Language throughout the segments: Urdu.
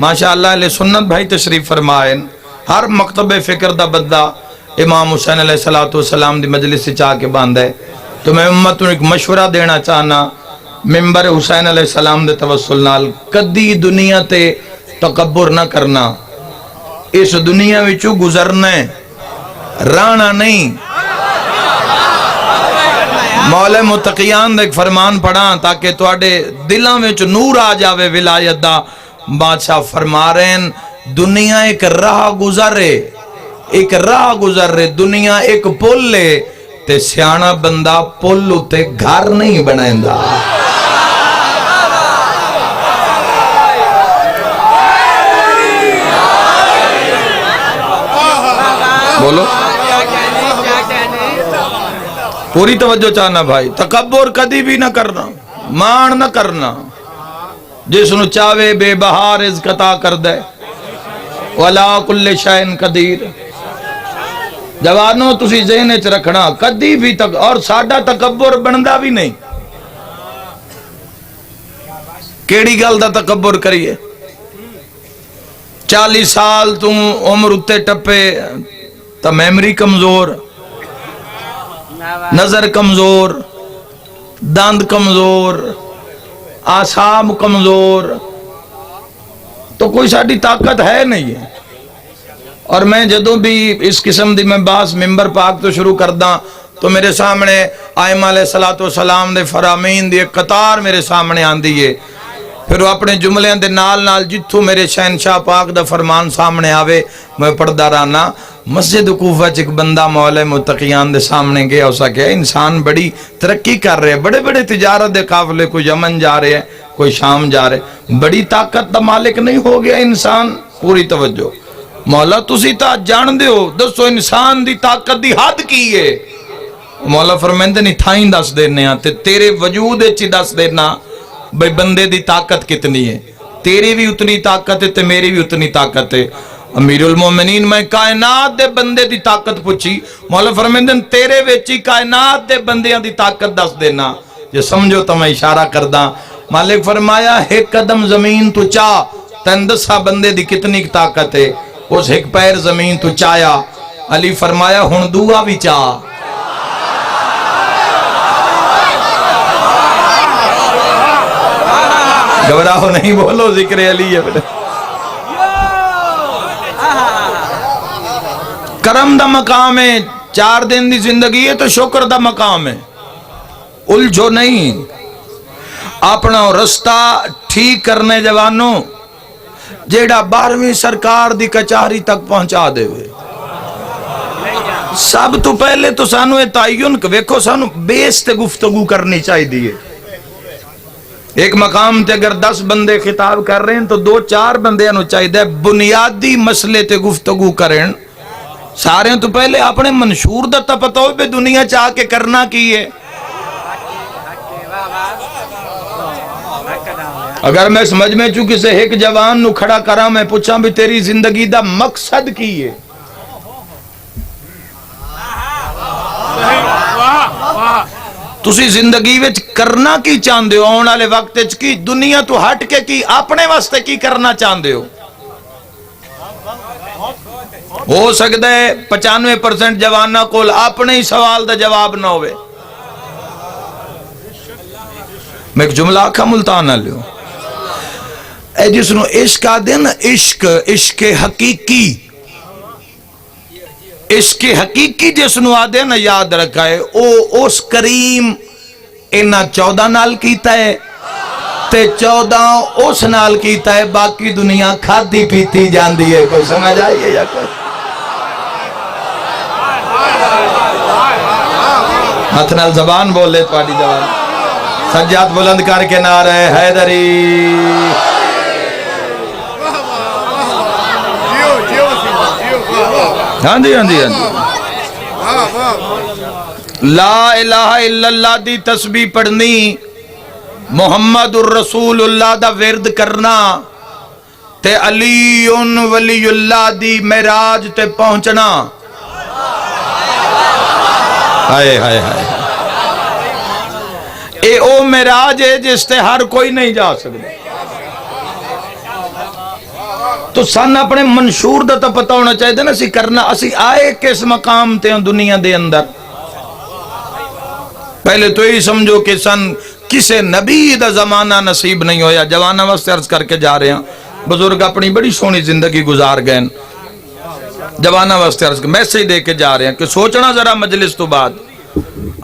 ماشاءاللہ علیہ سنت بھائی تشریف فرمائیں، ہر مکتب فکر دا بندہ امام حسین علیہ السلام دی مجلس سے چاہ کے باندھ ہے. تو میں امت کو ایک مشورہ دینا چاہنا، ممبر حسین علیہ السلام دے توسل نال کدی دنیا تے تکبر نہ کرنا. اس دنیا وچوں گزرنا ہے، رانا نہیں. مولا متقیان دا ایک فرمان پڑھا تاکہ تواڈے دلاں وچ نور آ جاوے ولایت دا. بادشاہ فرما رہے ہیں دنیا ایک راہ گزرے، ایک راہ گزرے، دنیا ایک پل لے تے سیانا بندہ پل تے گھر نہیں بنائندا. بولو پوری توجہ چاہنا بھائی. تکبر کدی بھی نہ کرنا، مان نہ کرنا. جس نو چاہے بے بہار رزق عطا کر دے، وَلَا كُلِّ شَيْءٍ قدیر. جوانوں تسی ذہن وچ رکھنا کدی بھی تک، اور ساڈا تکبر بندا بھی نہیں. کیڑی گل دا تکبر کریے؟ 40 سال تو عمر اتے ٹپے تا میمری کمزور، نظر کمزور، داند کمزور، آسام کمزور، تو کوئی ساڑی طاقت ہے نہیں ہے. اور میں جدوں بھی اس قسم دی میں باس ممبر پاک تو شروع کرداں تو میرے سامنے آئمہ علیہ السلام دے فرامین دی ایک قطار میرے سامنے آن دیئے. پھر وہ اپنے جملے دے نال نال جتھو میرے شہنشاہ پاک دا فرمان سامنے آوے میں پڑھدا رہنا. مسجد کوفہ ایک بندہ مولا متقیان دے سامنے گیا، اسا کہ انسان بڑی ترقی کر رہے ہیں، بڑے بڑے تجارت دے قافلے، کوئی یمن جا رہے ہیں، کوئی شام جا رہے ہیں، بڑی طاقت دا مالک نہیں ہو گیا انسان؟ پوری توجہ. مولا تسی تا جان دے ہو، دسو انسان دی طاقت دی حد کی ہے؟ مولا فرمائندے نہیں تھائیں دس دینے ہیں، تیرے وجود چی دس دینا بھئی بندے دی طاقت کتنی ہے. تیری بھی اتنی طاقت ہے تے میری بھی اتنی طاقت ہے. امیر المومنین میں کائنات دے بندے دی طاقت پوچھی، مولا فرمائندے تیرے ویچی کائنات دے بندیاں دی طاقت دس دینا. جو سمجھو تو میں اشارہ کرداں. مالک فرمایا ایک قدم زمین تو چاہ، تین دسا بندے دی کتنی طاقت ہے. اس ایک پیر زمین تو چایا. علی فرمایا ہن دعا بھی چاہ. گھبراؤ نہیں، بولو ذکر علی ہے. کرم دا مقام ہے، 4 دن دی زندگی ہے تو شکر دا مقام ہے. الجھو نہیں، اپنا رستہ ٹھیک کرنے جوانوں. جیڑا 12ویں سرکار دی کچہری تک پہنچا دے ہوئے، سب تو پہلے تو سانو تعین ویکھو، سانو بیس تے گفتگو کرنی چاہی دیئے. ایک مقام تے اگر 10 بندے خطاب کر رہے ہیں تو 2-4 بندے انہوں چاہی دے بنیادی مسئلے تے گفتگو کریں. سارے تو پہلے اپنے منشور دا تا پتہ ہوئے بے دنیا چاہ کے کرنا کی ہے. اگر میں سمجھ میں چونکہ سے ایک جوان نو کھڑا کرا میں پوچھا بھی تیری زندگی دا مقصد کی ہے؟ تسی زندگی وچ کرنا کی چاندے ہو؟ آن والے وقت کی دنیا تو ہٹ کے کی اپنے واسطے کی کرنا چاندے ہو؟ ہو سکتا ہے 95% جوانہ کول اپنے ہی سوال دا جواب نہ ہوئے. میں ایک جملہ آکھا ملتان نہ لیو، اے جس نو عشق آدھے نا، عشق حقیقی، عشق حقیقی جس نو آدھے نا یاد رکھا ہے او اس کریم انہا 14 نال کیتا ہے تے 14 اس نال کیتا ہے. باقی دنیا کھاتی پیتی جان دی ہے. کوئی سمجھ آئیے یا کوئی ہاتھ نال زبان بولے تواڈی زبان سجاد بلند کر کے نعرہ حیدری. ہاں جی ہاں جی ہاں جی. لا الہ الا اللہ دی تسبیح پڑھنی، محمد الرسول اللہ دا ورد کرنا تے علی ولی اللہ دی معراج تے پہنچنا. ہائے ہائے ہائے، اے او معراج ہے جس تے ہر کوئی نہیں جا سکتا. تو سن اپنے منشور دا تو پتہ ہونا چاہیے نا اسی کرنا اسی آئے کس مقام تے ہیں دنیا دے اندر. پہلے تو یہی سمجھو کہ سن کسے نبی دا زمانہ نصیب نہیں ہویا. جوانہ واسطے عرض کر کے جا رہے ہیں بزرگ اپنی بڑی سونی زندگی گزار گئے. جوانہ واسطے عرض میسیج دے کے جا رہے ہیں کہ سوچنا ذرا مجلس تو بعد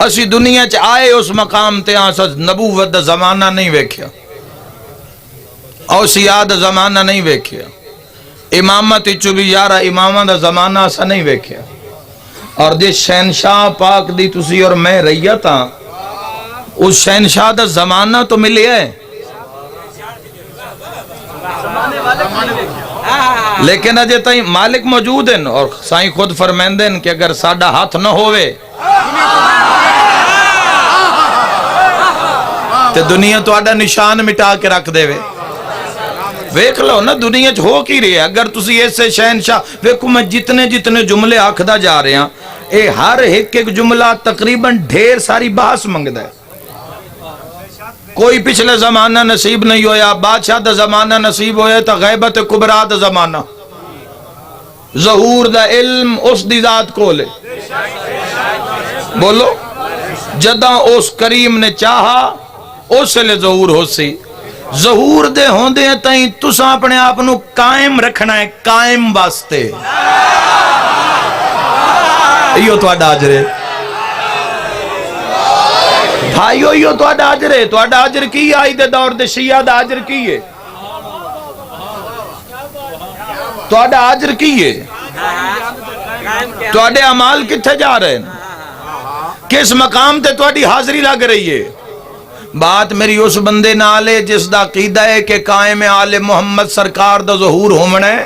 اسی دنیا چ آئے اس مقام تے آسا نبوت دا زمانہ نہیں ویکھیا, اوصیاء دا زمانہ نہیں ویکھیا, امامت چوبی یارہ امامہ دا زمانہ اسا نہیں ویکھیا. اور جس شہنشاہ پاک دی تسی اور میں رہیا تھا اس شہنشاہ دا زمانہ تو ملے ہے, لیکن اجے تائیں مالک موجود ہیں. اور سائیں خود فرمیندے ہیں کہ اگر ساڈا ہاتھ نہ ہوئے تے دنیا تو آڈا نشان مٹا کے رکھ دے وے. ویکھ لو نا دنیا چ ہو کی رہی ہے. اگر تسی ایسے شہنشاہ ویکھو میں جتنے جملے آکھدا جا رہے ہیں اے ہر ایک جملہ تقریباً ڈھیر ساری بحث منگدا ہے. کوئی پچھلے زمانہ نصیب نہیں ہویا, بادشاہ دا زمانہ نصیب ہویا تا غیبت کبرا دا زمانہ, ظہور دا علم اس دی ذات کو لے. بولو جداں اس کریم نے چاہا اس لے ظہور ہو سی. ظہور دے ہوندے ہیں تائیں تساں اپنے آپ نو قائم رکھنا ہے, قائم واسطے. ایو تو آڈا آجرے بھائیو, ایو تو آڈا آجرے. تو آڈا آجر کی آئی دے دور دے شیعہ دا آجر کی ہے, تو آڈا آجر کی ہے, تو آڈے عمال کتھے جا رہے ہیں, کس مقام تے تو آڈی حاضری لگ رہی ہے. بات میری اس بندے نالے جس دا عقیدہ ہے کہ قائم آل محمد سرکار دا ظہور ہومنا ہے.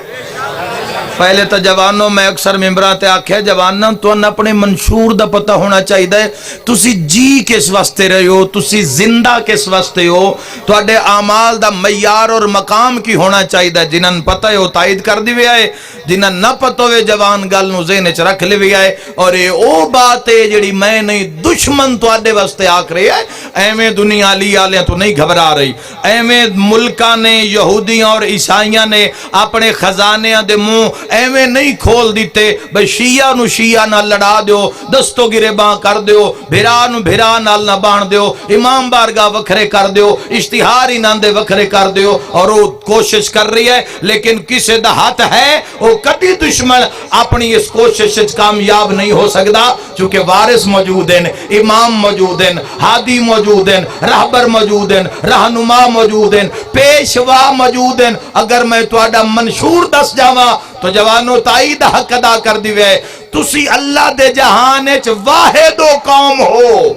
پہلے تا جوانوں میں اکثر ممبران تے آکھے جوانوں تو ان اپنے منشور دا پتہ ہونا چاہیے دے. تسی جی کس واسطے رہے ہو, تسی زندہ کس واسطے ہو, تو اڈے اعمال دا معیار اور مقام کی ہونا چاہیے دے. جنہاں پتہ ہے وہ تائید کر دی ہوئے آئے, جنہاں نہ پتہ ہوئے جوان گل نو ذہن چ رکھ لے ہوئے آئے. اور یہ او بات ہے جڑی میں نہیں دشمن تو اڈے واسطے آکھ رہے ہیں. ایویں دنیا علی آلیاں تو نہیں گھبرا رہی, ایویں ملکہ نے یہودیاں اور عیسائیاں نے اپنے خزانیاں دے منہ ایویں نہیں کھول دیتے بھئی شیعہ نو شیعہ نہ لڑا دیو, دستو گرے باں کر دیو, بھرا نو بھرا نال نہ بان دیو, امام بارگاہ وکھرے کر دیو, اشتہاری ناندے وکھرے کر دیو. اور وہ کوشش کر رہی ہے لیکن کسے دا ہاتھ ہے وہ کٹی دشمن اپنی اس کوشش کامیاب نہیں ہو سکتا, چونکہ وارث موجود ہیں, امام موجود ہیں, ہادی موجود ہیں, رہبر موجود ہیں, رہنما موجود ہیں, پیشوا موجود ہیں. اگر میں تو آڈا منشور دس جاواں تو جوانو تائید حق ادا کر دیوے. تسی اللہ دے جہانے چ واحد و قوم ہو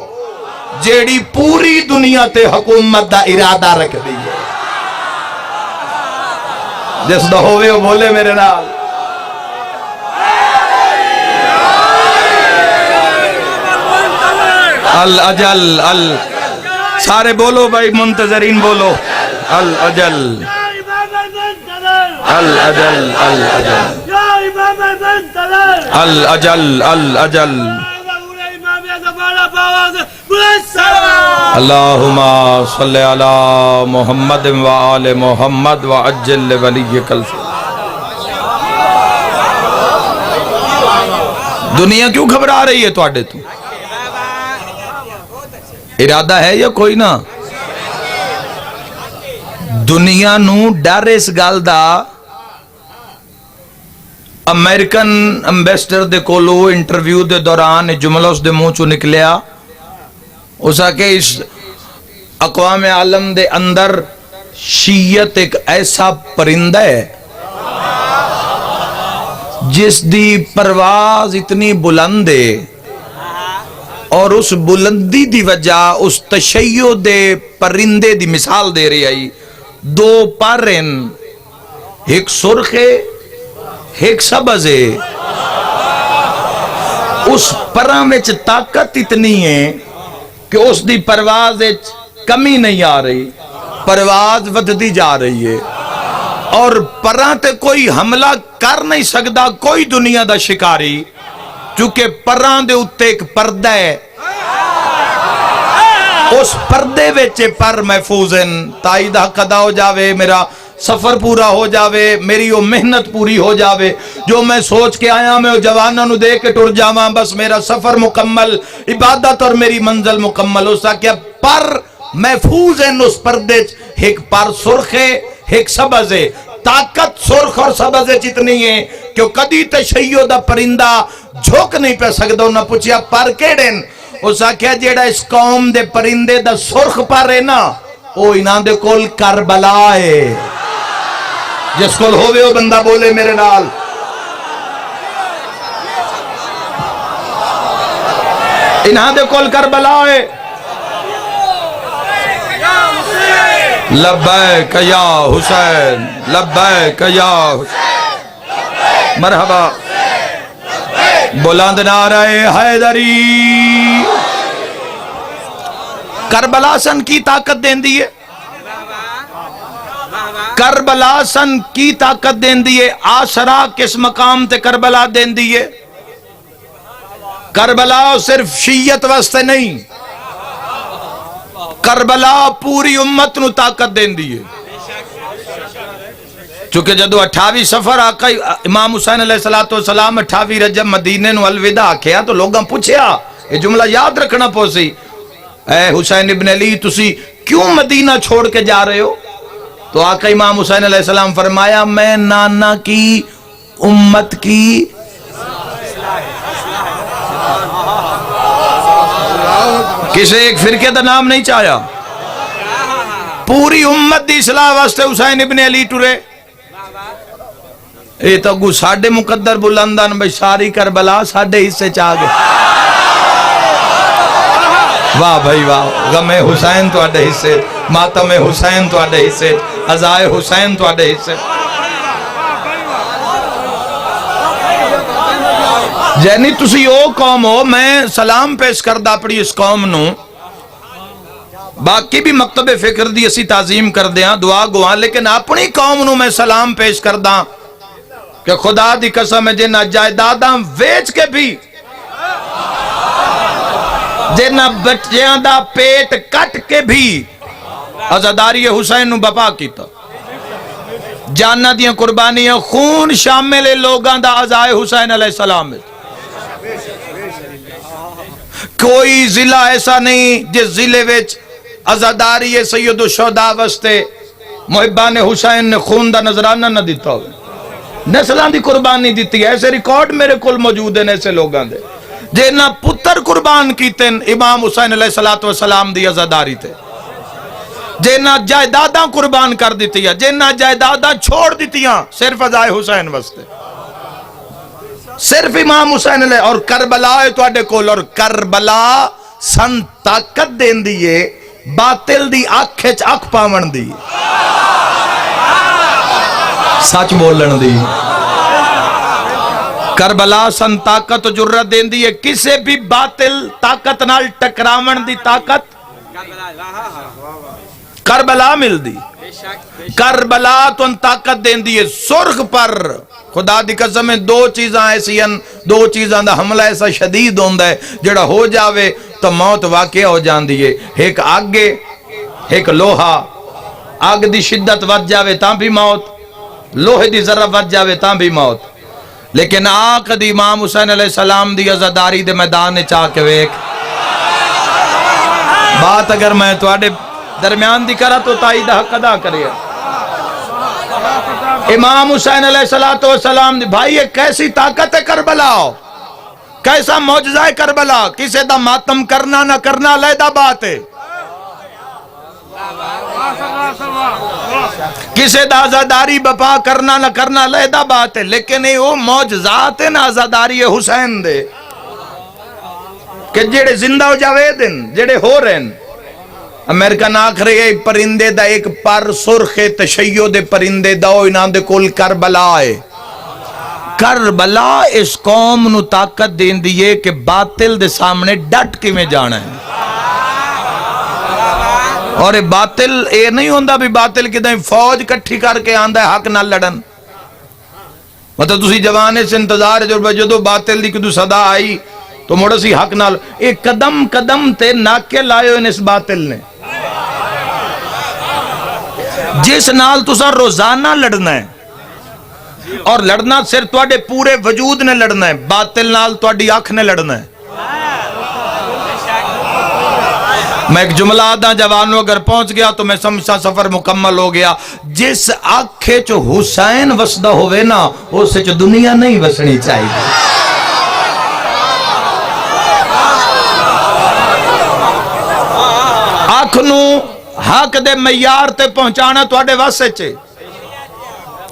جیڑی پوری دنیا تے حکومت دا ارادہ رکھ دی ہے. جس دا ہوئے وہ بولے میرے نال. الاجل سارے بولو بھائی منتظرین بولو. الاجل الاجل الاجل الاجل اللہم صلی علی محمد و آل محمد و عجل ولیک الفضل. دنیا کیوں گھبرا رہی ہے تو آڈے تو ارادہ ہے یا کوئی نہ. دنیا نو ڈر اس گل دا امریکن امبیسڈر دے کولو انٹرویو دے دوران جملہ اس دے منہ چو نکلیا. اس کہ اس اقوام عالم دے اندر شیعت ایک ایسا پرندہ ہے جس دی پرواز اتنی بلند ہے اور اس بلندی دی وجہ اس تشیع دے پرندے دی مثال دے رہی آئی. دو پرن ایک سرخ ایک سبز ہے. اس پراں وچ طاقت اتنی ہے کہ اس دی پرواز کمی نہیں آ رہی, پرواز ودھدی جا رہی ہے. اور پراں تے کوئی حملہ کر نہیں سکتا کوئی دنیا دا شکاری, چونکہ پراں دے اتے ایک پردہ ہے, اس پردے ویچے پر محفوظ ہیں. تائید حق ادا ہو جاوے. میرا سفر پورا ہو جاوے، میری وہ محنت پوری ہو جاوے، جو میں سوچ کے آیا میں وہ جوانوں نو دے کے ٹر جاواں، بس میرا سفر مکمل، عبادت اور میری منزل مکمل ہو سکیا۔ پر محفوظ ہے اس پردے، ایک پر سرخ ہے ایک سبز ہے، طاقت سرخ اور سبز جتنی ہے کہ کدی تشیع دا پرندہ جھوک نہیں پہ سکتا۔ انہاں پوچھیا پر کیڑن؟ اس آکھیا جیڑا اس قوم دے پرندے دا سرخ پر ہے نا، او انہاں دے کول کربلا ہے۔ جس کول ہووے وہ بندہ بولے میرے نال۔ انہاں دے کول کربلا ہے۔ لبیک یا حسین، لبیک یا حسین، مرحبا۔ بلند نعرہ حیدری۔ کربلا سن کی طاقت دین دیئے، کربلا سن کی طاقت دین دیئے۔ آسرا کس مقام تے کربلا دین دیئے؟ کربلا صرف شیعت واسطے نہیں، کربلا پوری امت نو طاقت دین دیئے۔ چونکہ جدو 28 سفر آقا امام حسین علیہ السلام 28 رجب مدینے نو الوداع کیا تو لوگاں پوچھیا، یہ جملہ یاد رکھنا پوسی، اے حسین ابن علی تسی کیوں مدینہ چھوڑ کے جا رہے ہو؟ تو آقا امام حسین علیہ السلام فرمایا میں نانا کی امت کی کسے ایک فرقے دا نام نہیں چاہیا، پوری امت دی اصلاح واسطے حسین ابن علی ٹرے۔ اے تو گو ساڑھے مقدر بلندان بھئی ساری کربلا ساڑھے حصے چاہ گئے۔ واہ بھائی واہ، غم حسین تو آڑے حصے، ماتم حسین تو آڑے حصے، عزائے حسین تو آڑے حصے۔ جینی تسی او قوم ہو، میں سلام پیش کردہ پڑی اس قوم نو، باقی بھی مکتب فکر دی اسی تعظیم کر دیاں دعا گواں، لیکن اپنی قوم نو میں سلام پیش کردہ کہ خدا دی قسم ہے جنہ جائیداداں ویچ کے بھی، جنہ بچیاں دا پیٹ کٹ کے بھی عزاداری حسین نو بپا کیتا، جانہ دیاں قربانیاں خون شامل لوگاں دا عزائے حسین علیہ السلام ہے۔ کوئی ضلع ایسا نہیں جس ضلع وچ عزاداری سید الشہداء واسطے محبان حسین نے خون دا نظرانہ نہ دیتا ہوئے، نسلان دی قربانی دیتی ہے۔ ایسے ریکارڈ میرے کل موجود ہیں ایسے لوگاں دے جنہ پتر قربان کیتے امام حسین علیہ السلام دی عزاداری تے، جنہ جائیداداں قربان کر دیتی ہے، جنہ جائیداداں چھوڑ دیتی ہیں صرف عزائے حسین واسطے، صرف امام حسین علیہ۔ اور کربلا ہے تو آڑے کول، اور کربلا سن طاقت دین دیئے باطل دی آنکھیں آنکھ پاون دی، سچ بولن دی۔ کربلا سن طاقت و جرت دین دیئے کسے بھی باطل طاقت نال ٹکراون دی طاقت کربلا مل دی۔ کربلا تو ان طاقت دین دیئے سرخ پر، خدا دی قسم میں دو چیزاں ایسی ہیں، دو چیزاں دا حملہ ایسا شدید ہوندہ ہے جڑا ہو جاوے تو موت واقع ہو جان دیئے، ایک آگے ایک لوہا، آگ دی شدت ود جاوے تاں بھی موت، لوہے دی ذرہ ود جاوے تاں بھی موت۔ لیکن آق دی امام حسین علیہ السلام دی عزاداری دے میدان چاہ کے ویک بات اگر میں تو آڑے درمیان دی کرا تو تائید حق ادا کرے۔ امام حسین علیہ السلام دی بھائی یہ کیسی طاقت ہے کربلا، کیسا معجزہ ہے کربلا، کسے دا ماتم کرنا نہ کرنا علیحدہ بات ہے، کسے دا عزاداری بپا کرنا نہ کرنا علیحدہ بات ہے، لیکن یہ وہ معجزات ہیں نا عزاداری حسین دے کہ جڑے زندہ ہو جاوے دن جڑے ہو رہے ہیں۔ امریکہ ناکھ رہے ہیں پرندے دا ایک پر سرخ تشیع دے پرندے دا انہاں دے کول کربلا ہے۔ کربلا اس قوم نو طاقت دین دیئے کہ باطل دے سامنے ڈٹ کے میں جانا ہے، اور باطل اے نہیں ہوندہ بھی باطل کی دائیں فوج کٹھی کر کے آندہ ہے حق نہ لڑن، مطلب تسی جوانے سے انتظار ہے جو جدو باطل دی کدو صدا آئی تو موڑا سی حق نہ ایک قدم قدم تے ناکے لائے ان اس باطل نے، جس نال تسا روزانہ لڑنا ہے اور لڑنا صرف تواڈے پورے وجود نے لڑنا ہے، باطل نال تواڈی اکھ نے لڑنا ہے۔ میں ایک جملہ آدھا جوانوں اگر پہنچ گیا تو میں سمجھا سفر مکمل ہو گیا۔ جس آنکھے چو حسین وسدہ ہوئے نا اس سے چو دنیا نہیں وسنی چاہیے۔ آنکھ نو حق دے معیار تے پہنچانا تو آڑے واسے چے،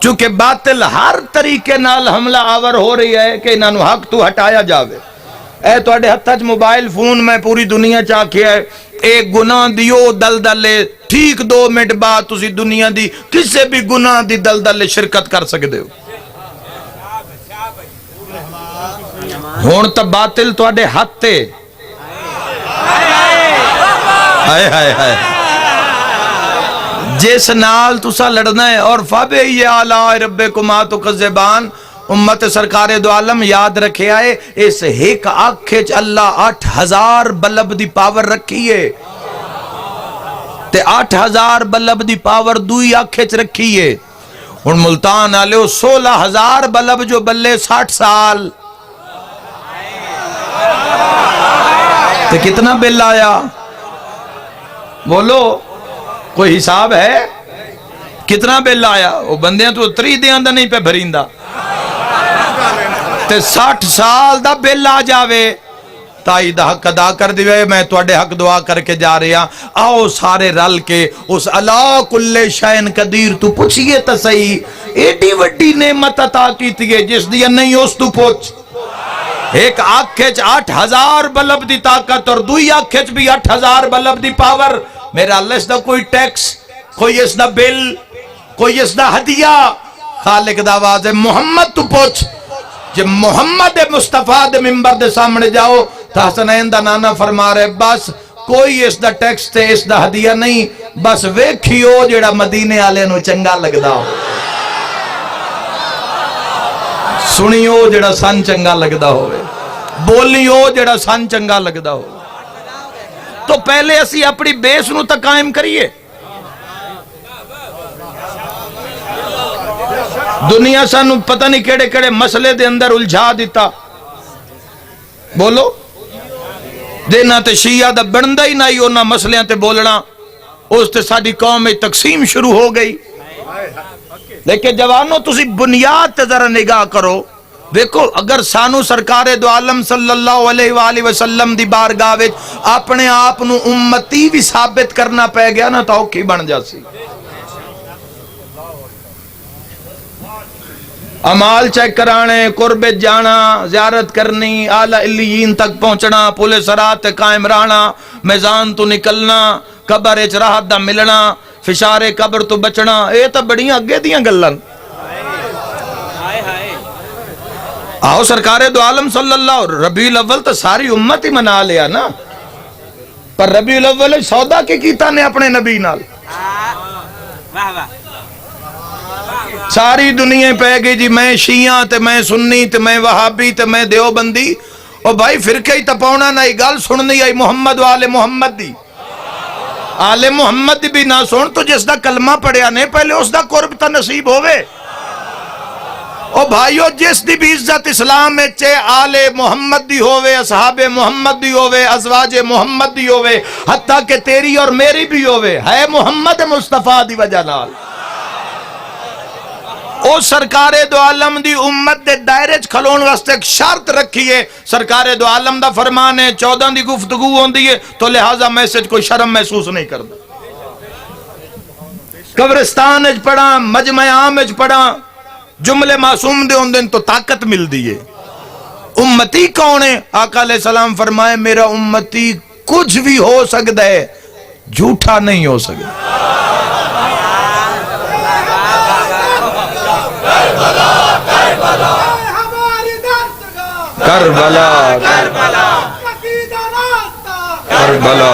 چونکہ باطل ہر طریقے نال حملہ آور ہو رہی ہے کہ انہاں نو حق تو ہٹایا جاوے۔ اے تو آڑے ہتھا چ موبائل فون میں پوری دنیا چاکیا ہے، ایک گناہ دیو دلدلے ٹھیک 2 منٹ بعد تسی دنیا دی کسے بھی گناہ دی دلدلے شرکت کر سکتے ہو۔ ہون تا باطل تو آڑے ہاتھ تے ہائے ہائے ہائے جس نال تسا لڑنا ہے۔ اور فَبِأَيِّ آلَاءِ رَبِّكُمَا تُكَذِّبَانِ، امت سرکار دو عالم یاد رکھے آئے اس ایک آنکھے چ اللہ 8000 بلب دی پاور رکھی ہے تے 8000 بلب دی پاور دوئی آنکھے چ رکھی ہے۔ ان ملتان آلے 16000 بلب جو بلے 60 سال تے کتنا بل آیا بولو، کوئی حساب ہے کتنا بل آیا؟ وہ بندیاں تو 3 دیاں دا نہیں پہ بھریندہ تے 60 سال دا بل آ جاوے۔ تائی دا حق ادا کر دیوے، میں توڑے حق دعا کر کے جا رہے ہیں، آؤ سارے رل کے اس علا کل شین قدیر تو پوچھئے تا صحیح ایڈی وڈی نعمت عطا کی تیئے جس دیا نہیں اس تو پوچھ۔ ایک آنکھے چ 8000 بلب دی طاقت اور دوئی آنکھے چ بھی 8000 بلب دی پاور۔ میرا اللہ اس دا کوئی ٹیکس، کوئی اس دا بل، کوئی اس دا ہدیہ، خالق دا آواز ہے محمد تو پوچھ۔ جب محمد مصطفیٰ دے ممبر دے سامنے جاؤ تا حسنین دا نانا فرما رہے بس کوئی اس دا ٹیکس تے اس دا ہدیہ نہیں، بس ویکھیو جیڑا مدینے آلے نو چنگا لگدا ہو، سنیو جیڑا سن چنگا لگدا ہوئے، بولیو جیڑا سن چنگا لگدا ہو۔ تو پہلے اسی اپنی بیس نو تک قائم کریے۔ دنیا سانو پتہ نہیں کیڑے کیڑے مسئلے دے اندر الجھا دیتا، بولو دینا تے شیعہ دا بندہ ہی نہیں ہونا مسئلے تے بولنا، اس تے ساڑی قوم میں تقسیم شروع ہو گئی۔ لیکن جوانوں تسی بنیاد تے ذرا نگاہ کرو، دیکھو اگر سانو سرکار دو عالم صلی اللہ علیہ وآلہ وسلم دی بارگاہ وچ اپنے آپ نو امتی بھی ثابت کرنا پہ گیا نا تو اوکھی بن جاسی۔ عمال چیک کرانے، قرب جانا، زیارت کرنی، اعلی علیین تک پہنچنا، پل صراط قائم رہنا، میزان تو نکلنا، قبر اچ راحت دا ملنا، فشار قبر تو بچنا، اے تا بڑیاں اگے دیاں گلن۔ آؤ سرکار دو عالم صلی اللہ ربیع الاول تو ساری امت ہی منا لیا نا، پر ربیع الاول سودا کی کیتا نے اپنے نبی نال، ساری دنیا پہ گئی جی میں شیعہ تے میں سنی تے میں وہابی تے میں دیوبندی، اور بھائی فرقہ ہی تپاؤنا نہ گل سننی آئی محمد و آل محمد دی، آل محمد بھی نہ سن تو جس دا کلمہ پڑھیا نے پہلے اس دا قرب تا نصیب ہوئے۔ او بھائیو جس دی بھی عزت اسلام میں چے آل محمد دی ہوئے، اصحاب محمد دی ہوئے، ازواج محمد دی ہوئے، حتیٰ کہ تیری اور میری بھی ہوئے، ہے محمد مصطفیٰ دی وجہ نال۔ او سرکار دو عالم دی امت دے دائرے چ کھلون واسطے ایک شرط رکھی ہے، سرکار دو عالم دا فرمان ہے 14 دی گفتگو ہوندی ہے تو لہٰذا میسج کوئی شرم محسوس نہیں کردا۔ قبرستان اچ پڑھا، مجمع عام اچ پڑھا، جملے معصوم دے ہوندن تو طاقت مل دیئے۔ امتی کون ہے؟ آقا علیہ السلام فرمائے میرا امتی کچھ بھی ہو سکتا ہے، جھوٹا نہیں ہو سکتا۔ کربلا کربلا کربلا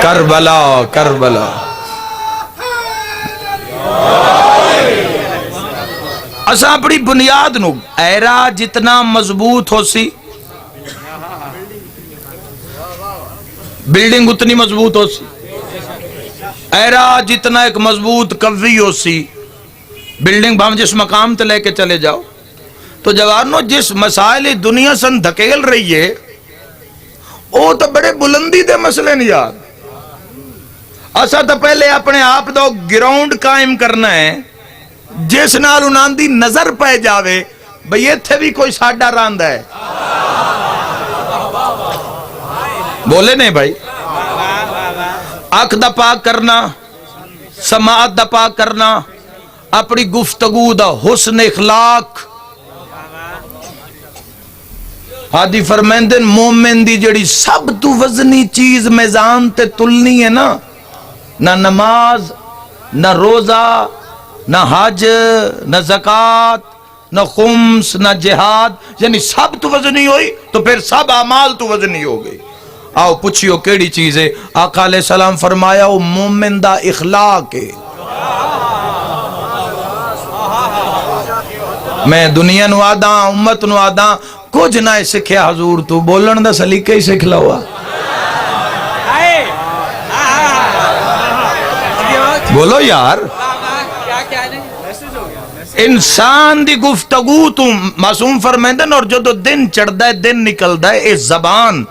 کربلا کربلا اساں اپنی بنیاد نو ایرا جتنا مضبوط ہو سی بلڈنگ اتنی مضبوط ہو سی، ایرا جتنا ایک مضبوط قوی ہو سی بلڈنگ بھام جس مقام تے لے کے چلے جاؤ تو جوانوں جس مسائل دنیا سن دھکیل رہی ہے وہ تو بڑے بلندی دے مسئلے نہیں یار. اسا تو پہلے اپنے آپ دو گراؤنڈ قائم کرنا ہے جس نال انہاں دی نظر پہ جاوے بھئی ایتھے بھی کوئی ساڈا راند ہے. بولے نہیں بھائی. اکھ دا پاک کرنا، سماعت دا پاک کرنا، اپنی گفتگو دا حسن اخلاق. حادی فرمیندن مومن دی جڑی سب تو وزنی چیز میزان تے تلنی ہے نا، نہ نماز، نہ روزہ، نہ حج، نہ زکوٰۃ، نہ خمس، نہ جہاد، یعنی سب تو وزنی ہوئی تو پھر سب اعمال تو وزنی ہو گئی. آؤ پوچھئو کیڑی چیز ہے؟ آقا علیہ السلام فرمایا وہ مومن دا اخلاق ہے. میں دنیا نو آداں امت نو آداں کچھ نہ سکھیا حضور تو بولن دا سلیقہ ہی سکھ لوا. بولو یار. انسان دی گفتگو تو معصوم فرمیندن اور جو دن چڑھ ہے دن نکل ہے اے زبان.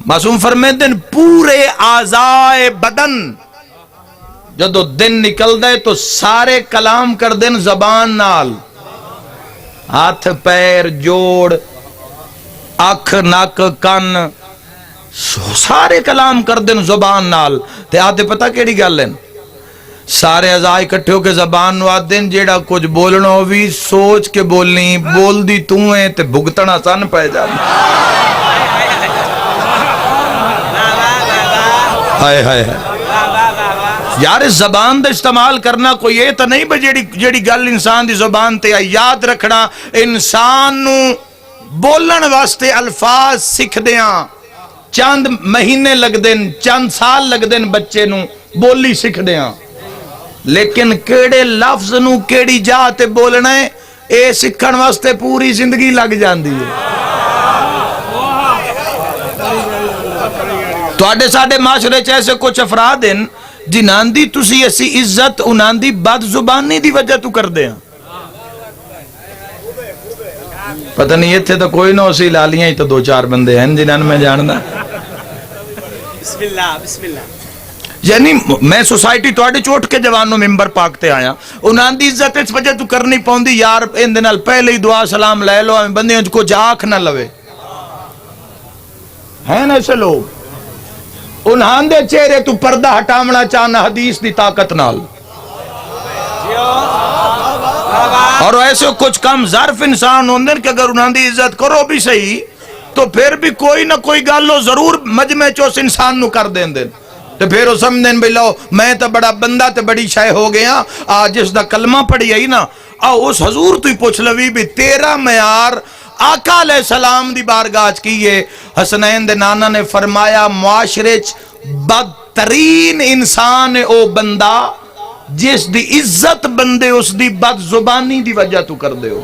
معصوم فرمیندن پورے اعضائے بدن جو دن نکل ہے تو سارے کلام کر دن زبان نال. ہاتھ پیر جوڑ اکھ نک کن سارے کلام کر دن زبان نال. تے آتے پتہ کیڑی گل ہے؟ سارے اعضاء اکٹھے ہو کے زبان نو آدن جیڑا کچھ بولنا ہوئی سوچ کے بولنی، بول دی تو ہیں تے بھگتنا سن پہ جانا. ہائے ہائے یار اس زبان دا استعمال کرنا کوئی یہ تو نہیں بھئی جیڑی گل انسان دی زبان تے یاد رکھنا. انسان نو بولن واسطے الفاظ سکھ دیاں چند مہینے لگ دن، چند سال لگ دن بچے نو بولی سکھ دیاں، لیکن کیڑے لفظ نو کیڑی جاتے بولنا ہے اے سکھن واسطے پوری زندگی لگ جاندی ہے. تو آڈے ساڑے معاشرے ایسے کچھ افراد ہیں جنہاں دی تسی ایسی عزت انہاں دی بد زبانی دی وجہ تو کر دیں. پتہ نہیں یہ تھے تو کوئی نہ اسی لالیاں ہی تو دو چار بندے ہیں جنہاں میں جاننا. بسم اللہ بسم اللہ. یعنی میں سوسائٹی تو آڈے چوٹ کے جوانوں ممبر پاکتے آیا انہاں دی عزت اس وجہ تو کرنی پوندی یار ان دنال پہلے ہی دعا سلام لے لو ہمیں بندیاں کو جاک نہ لوے ہیں نا ایسے لوگ. انہاں دے چہرے تو پردہ ہٹامنا چاہنا حدیث دی طاقت نال. اور ایسے کچھ کم ظرف انسان ہوندے کہ اگر انہاں دی عزت کرو بھی صحیح تو پھر بھی کوئی نہ کوئی گالو ضرور مجمع چوس انسان نو کر دیں دیں تو پھر وہ سمجھیں بھی لو میں تو بڑا بندہ تو بڑی شے ہو گیا. آج جس دا کلمہ پڑھی آئی نا اس حضور تو ہی پوچھ لوی بھی تیرا معیار آقا علیہ السلام دی بارگاہ کیے. حسنین دے نانا نے فرمایا معاشرے بدترین انسان او بندہ جس دی عزت بندے اس دی بد زبانی دی وجہ تو کر دے ہو.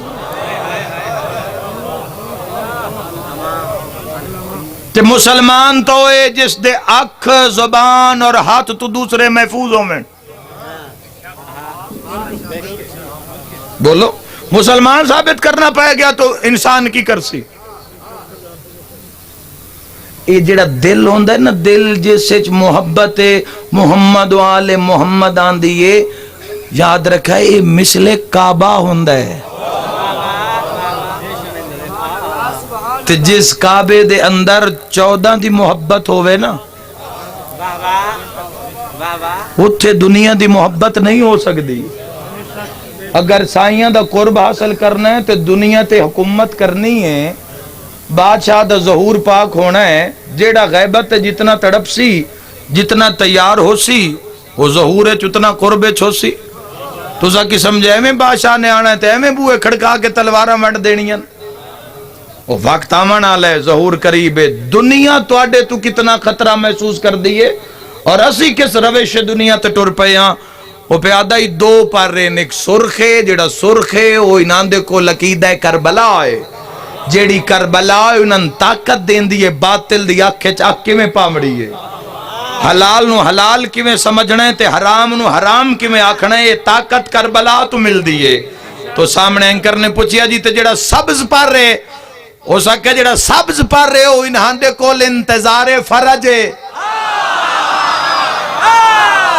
تے مسلمان تو ہے جس دے اکھ زبان اور ہاتھ تو دوسرے محفوظ ہو میں. بولو مسلمان ثابت کرنا پائے گیا تو انسان کی کرسی. یہ جڑا دل ہوندہ ہے نا دل جس سے محبت محمد و آل محمد آن دیئے یاد رکھا ہے یہ مثل کعبہ ہوندہ ہے. تو جس کعبے دے اندر 14 دی محبت ہوئے نا اتھے دنیا دی محبت نہیں ہو سکتی. اگر سائیاں دا قرب حاصل کرنا ہے تو دنیا تے حکومت کرنی ہے بادشاہ دا ظہور پاک ہونا ہے. جیڑا غیبت جتنا تڑپ سی جتنا تیار ہو سی وہ ظہور ہے جتنا قرب ہو سی. تو سا کی سمجھے ایمیں بادشاہ نے آنا ہے تو ایمیں بوئے کھڑکا کے تلوارہ منڈ دینی ہیں. وہ وقت آمن آلہ ہے ظہور قریب ہے. دنیا تو آڈے تو کتنا خطرہ محسوس کر دیئے اور اسی کس روش دنیا تے ٹر پہ یہاں وہ پیادہ ہی دو پر رہن. ایک سرخے جیڑا سرخے وہ اناندے کو لقیدہ کربلا ہے جیڑی کربلا انہاں طاقت دین دیئے باطل دی آنکھیں چاکے میں پامڑی ہے. حلال نو حلال کیویں سمجھنا ہے تے حرام نو حرام کیویں آکھنا ہے، یہ طاقت کربلا تو مل دیئے۔ تو سامنے اینکر نے پوچھیا جی تے جڑا سبز پر رہے، ہو سکے جڑا سبز پر رہے ہو انہاں دے کول انتظار فرج ہے،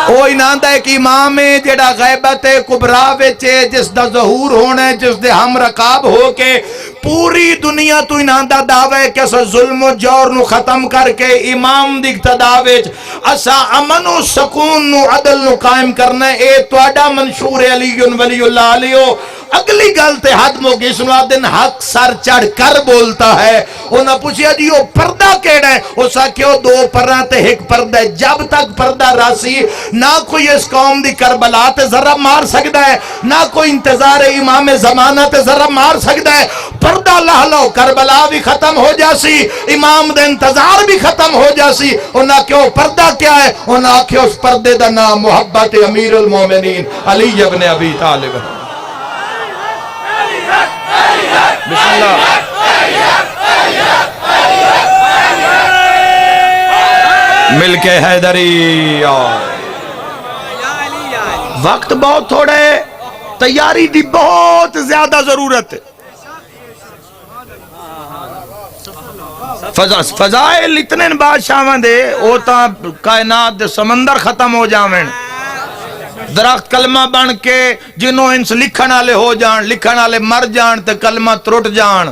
او انہاں دا ایک امام ہے جڑا غیبت کبریٰ وچ ہے، جس دا ظہور ہونا ہے، جس دے ہم رکاب ہو کے پوری دنیا تو انہاں دا دعویٰ ہے کہ اسا ظلم و جور نو ختم کر کے امام دی اقتدا وچ اسا امن و سکون نو عدل نو قائم کرنا ہے۔ اے تواڈا منشور علی ولی اللہ علیہ۔ اگلی گل تے حد موگی سنوا دن حق سر چڑھ کر بولتا ہے۔ انہاں پوچھیا جی وہ پردہ کیڑا ہے؟ اس آکھیا دو پراں تے ایک پردہ ہے، جب تک پردہ راسی نہ کوئی اس قوم دی کربلا تے ذرہ مار سکتا ہے، نہ کوئی انتظار امام زمانہ تے ذرہ مار سکتا ہے۔ پردہ لہ لو کربلا بھی ختم ہو جاسی، امام دے انتظار بھی ختم ہو جاسی۔ انہاں کیوں پردہ کیا ہے؟ انہاں کیوں اس پردے دا نام محبت امیر المومنین علی ابن ابی طالب۔ بسم اللہ۔ مل کے حیدری آئے۔ وقت بہت تھوڑے، تیاری دی بہت زیادہ ضرورت ہے۔ فضائل اتنے بادشاہ دے او تا کائنات دے سمندر ختم ہو جاویں، درخت کلمہ بن کے جنہوں انس لکھن آلے ہو جان، لکھن آلے مر جان تے کلمہ ترٹ جان،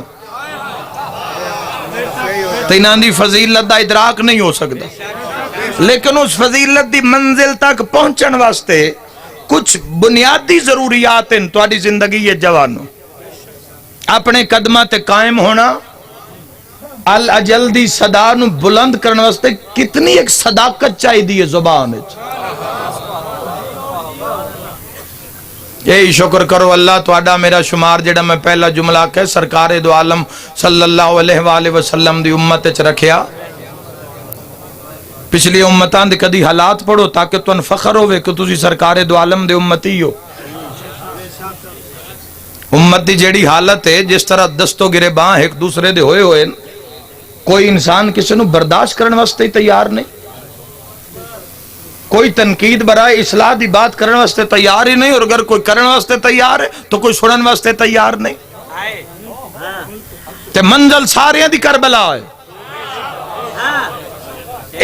تینان دی فضیلت دا ادراک نہیں ہو سکتا۔ لیکن اس فضیلت دی منزل تک پہنچن واسطے کچھ بنیادی ضروریات ہیں تواڈی زندگی یہ جوانوں۔ اپنے قدمہ تے قائم ہونا، الاجل دی صدا نو بلند کرنے واسطے کتنی ایک صداقت چاہی دی ہے زبان ہے۔ یہی شکر کرو اللہ تواڈا میرا شمار جڑا میں پہلا جملہ کہ سرکار دو عالم صلی اللہ علیہ وآلہ وسلم دی امت اچھ رکھیا۔ پچھلی امتان دی کدی حالات پڑھو تاکہ تون فخر ہوئے کہ تسی سرکار دو عالم دے امتی ہو۔ امت دی جیڑی حالت ہے جس طرح دستو گرے باں ایک دوسرے دے ہوئے ہوئے، کوئی انسان کسی نو برداشت کرنے واسطے تیار نہیں، کوئی تنقید برائے اصلاح دی بات کرنے واسطے تیار ہی نہیں، اور اگر کوئی کرنے واسطے تیار ہے تو کوئی سنن واسطے تیار نہیں۔ تے منزل سارے دی کربلا ہے،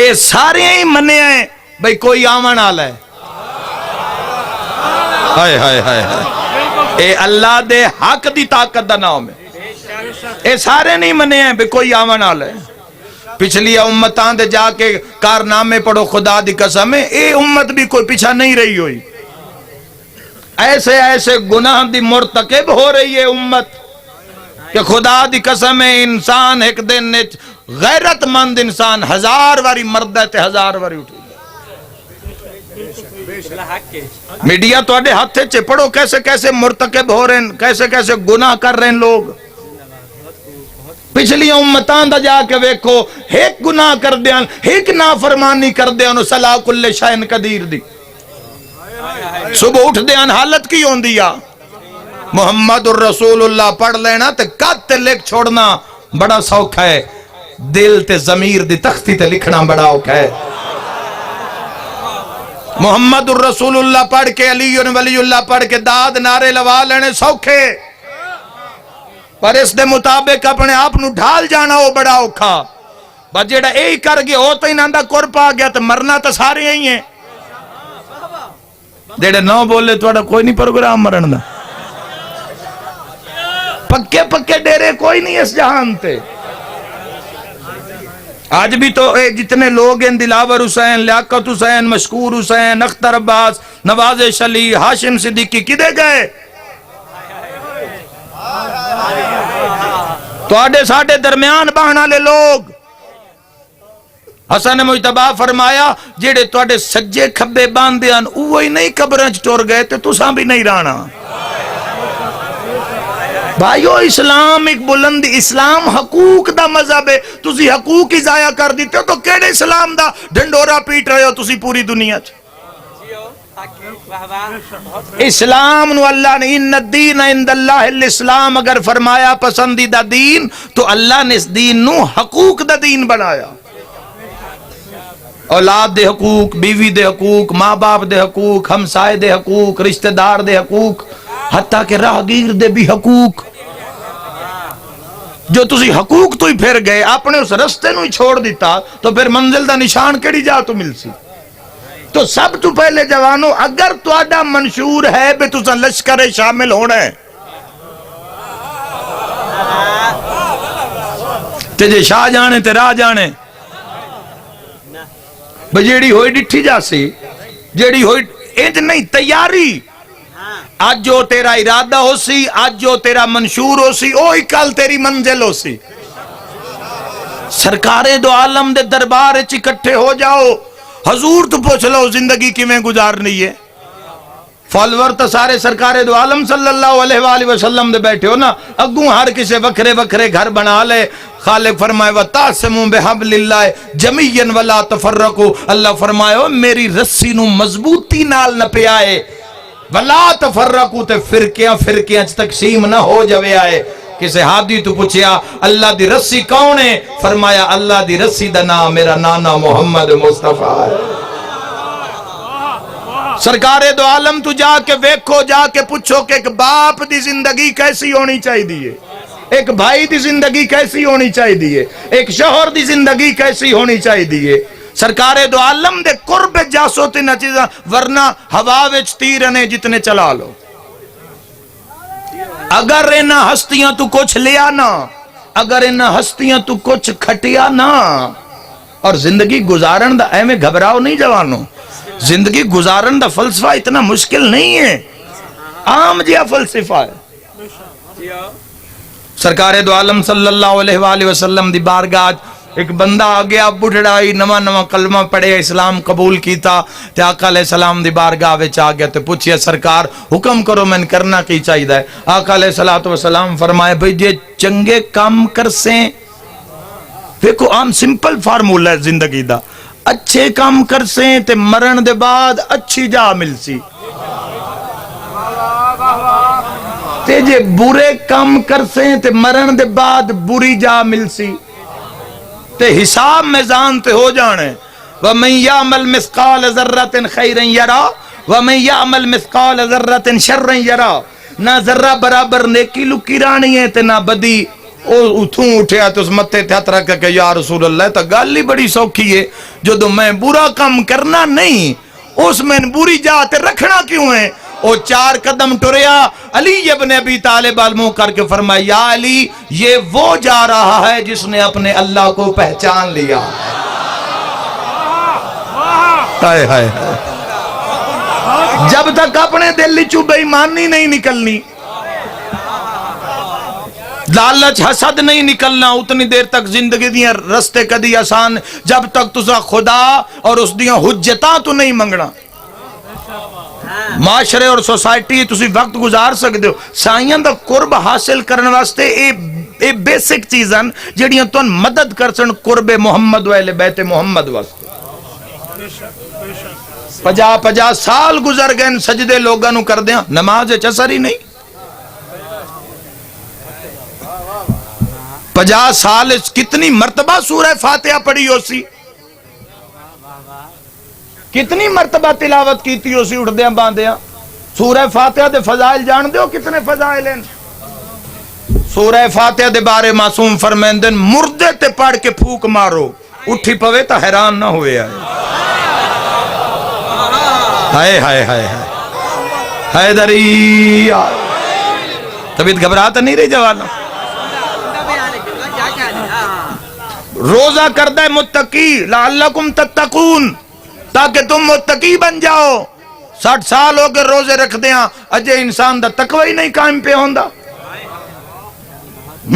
اے سارے ہی منے ہیں بھئی کوئی آمن آلہ ہے۔ ہائے ہائے ہائے اے اللہ دے حق دی طاقت دا نام ہے۔ اے سارے نہیں منے ہیں بھئی کوئی آمن آلہ ہے۔ پچھلی امتان دے جا کے کارنامے پڑھو خدا دی قسم ہے، اے امت بھی کوئی پیچھا نہیں رہی ہوئی۔ ایسے ایسے گناہ دی مرتکب ہو رہی ہے امت کہ خدا دی قسم ہے انسان ایک دن غیرت مند انسان 1000 واری مرد ہے تے 1000 واری اٹھی۔ میڈیا تو اڈے ہاتھے چے پڑھو کیسے کیسے مرتکب ہو رہے ہیں، کیسے کیسے گناہ کر رہے ہیں لوگ۔ پچھلی امتان دا جا کے ویکھو ایک گناہ کر دیاں، ایک نافرمانی کر دیاں، صلاح کل شائن قدیر دی۔ صبح اٹھ دیاں حالت کی ہون دیا محمد الرسول اللہ پڑھ لینا تے کت تے لکھ چھوڑنا بڑا سوکھ ہے، دل تے ضمیر دی تختی تے لکھنا بڑا اوکھ ہے۔ محمد الرسول اللہ پڑھ کے علی ولی اللہ پڑھ کے داد نعرے لوا لینے سوکھے، پر اس دے مطابق اپنے آپ نو ڈھال جانا وہ بڑا اوکھا۔ بس جیڑا ایک کر گئے ہوتا ہی ناندہ کور پا گیا تو مرنا تو سارے ہی ہیں۔ جیڑے نو بولے تو کوئی نہیں پروگرام مرن دا، پکے پکے ڈیرے کوئی نہیں اس جہان تے۔ آج بھی تو جتنے لوگ ہیں دلاور حسین، لیاقت حسین، مشکور حسین، اختر عباس، نواز شلی، ہاشم صدیقی کدے گئے؟ تو آڈے ساڑھے درمیان باہنا لے لوگ۔ حسن مجتبہ فرمایا جیڑے تو آڈے سجے کھبے باندیاں اوہی نہیں قبرنچ ٹور گئے تے تساں بھی نہیں رانا۔ بھائیو اسلام ایک بلند، اسلام حقوق دا مذہب ہے، تسی حقوق ہی ضائع کر دیتے ہو تو کیڑے اسلام دا ڈھنڈورا پیٹ رہے ہو تسی پوری دنیا چ۔ اسلام نو اللہ نے ان الدین عند اللہ الاسلام اگر فرمایا پسندیدہ دین تو اللہ نے اس دین نو حقوق دا دین بنایا۔ اولاد دے حقوق، بیوی دے حقوق، ماں باپ دے حقوق، ہمسائے دے حقوق، رشتہ دار دے حقوق، حتیٰ کہ راہگیر دے بھی حقوق. جو تسی حقوق تو ہی پھر گئے، اپنے اس رستے نو ہی چھوڑ دیتا تو پھر منزل دا نشان کیڑی جا تو مل سی. تو سب تو پہلے جوانو، اگر تہاڈا منشور ہے بے تساں لشکر شامل ہونا ہے تے جے شاہ جانے تے راہ جانے بجیڑی ہوئی ڈٹھی جا سی، جیڑی ہوئی انج نہیں تیاری. آج جو تیرا ارادہ ہو سی، آج جو تیرا منشور ہو سی، اوہی کل تیری منزل ہو سی. سرکار دو عالم دے دربار اچ اکٹھے ہو جاؤ، حضور تو پوچھ لو زندگی کی میں گزارنی ہے. فالور تو سارے سرکار دو عالم صلی اللہ علیہ وآلہ وسلم دے بیٹھے ہو نا، اگوں ہر کسے وکھرے وکھرے گھر بنا لے. خالق فرمائے وَتَعْصِمُوا بِحَبْلِ اللَّهِ جَمِيًّا وَلَا تَفَرَّقُوا. اللہ فرمائے میری رسی نو مضبوطی نال نہ پیائے، وَلَا تَفَرَّقُوا تے فرقیاں تقسیم نہ ہو جوے آئے. کسے ہادی تو پوچھیا اللہ دی رسی کون ہے؟ فرمایا اللہ دی رسی دا نام میرا نانا محمد مصطفیٰ ہے. سرکار دو عالم تو جا کے ویکھو، جا کے پوچھو کہ ایک باپ دی زندگی کیسی ہونی چاہی دیئے، ایک بھائی دی زندگی کیسی ہونی چاہی دیئے، ایک شوہر دی زندگی کیسی ہونی چاہی دیئے. سرکار دو عالم دے قرب جاسو تے نہ چیزاں، ورنہ ہوا وچ تیرنے جتنے چلا لو. اگر انہاں ہستیاں تو کچھ لیا نا، اگر انہاں ہستیاں تو کچھ کھٹیا نا، اور زندگی گزارن دا ایمیں گھبراؤ نہیں جوانوں، زندگی گزارن دا فلسفہ اتنا مشکل نہیں ہے، عام جیا فلسفہ ہے. سرکار دو عالم صلی اللہ علیہ وآلہ وسلم دی بارگاہ ایک بندہ آگیا، بڑھڑائی نواں کلمہ پڑھے، اسلام قبول کیتا تے آقا علیہ السلام دی بارگاہ وچ آگیا تے پوچھیا سرکار حکم کرو میں کرنا کی چاہیے ہے. آقا علیہ السلام فرمائے بھئی جے چنگے کام کرسیں، دیکھو عام سمپل فارمولہ ہے زندگی دا، اچھے کام کرسیں تے مرن دے بعد اچھی جا مل سی، تے جے برے کام کرسیں تے مرن دے بعد بری جا مل سی. تے حساب میزان تے ہو جانے. وَمَنْ يَعْمَلْ مِثْقَالَ ذَرَّةٍ خَيْرًا يَرَى وَمَنْ يَعْمَلْ مِثْقَالَ ذَرَّةٍ شَرًّا يَرَى. نہ ذرہ برابر نیکی لکی رانی ہے تے نہ بدی. اتھوں اٹھیا تو اس متے تے ہاتھ رکھ کہ یا رسول اللہ تا گالی بڑی سوکھی ہے، جو تو میں برا کام کرنا نہیں، اس میں بری جاتے رکھنا کیوں ہے؟ او 4 قدم ٹریا، علی ابن ابی طالب علموں کر کے فرمایا یا علی یہ وہ جا رہا ہے جس نے اپنے اللہ کو پہچان لیا. ہائے ہائے جب تک اپنے دل چو بے ایمانی نہیں نکلنی، لالچ حسد نہیں نکلنا، اتنی دیر تک زندگی دیاں رستے کدی آسان، جب تک تسا خدا اور اس دیاں حجتاں تو نہیں منگنا. معاشرے اور سوسائٹی تسی وقت گزار سکتے ہو، سائیاں دا قرب حاصل کرنے واسطے اے بیسک چیزاں جڑیاں تو مدد کر سن قرب محمد و اہل بیت محمد واسطے. 50 سال گزر گئے سجدے لوگاں نو کر دیاں، نماز اثر ہی نہیں. 50 سال کتنی مرتبہ سورہ فاتحہ پڑھی ہو سی، کتنی مرتبہ تلاوت کیتی ہو سی اٹھ دیاں باندیاں. سورہ فاتحہ دے فضائل جان دیو کتنے فضائل ہیں. سورہ فاتحہ دے بارے معصوم فرمیندن مردے تے پڑھ کے پھوک مارو اٹھی پوے تا حیران نہ ہوئے آئے. ہائے ہائے ہائے حیدری طبیعت گھبراتا نہیں رہی جوانا. روزہ کردہ متقی لعلکم تتقون، تاکہ تم متقی بن جاؤ. 60 سال ہو کے روزے رکھ دیاں اجے انسان دا تقوی ہی نہیں قائم پہ ہوندا.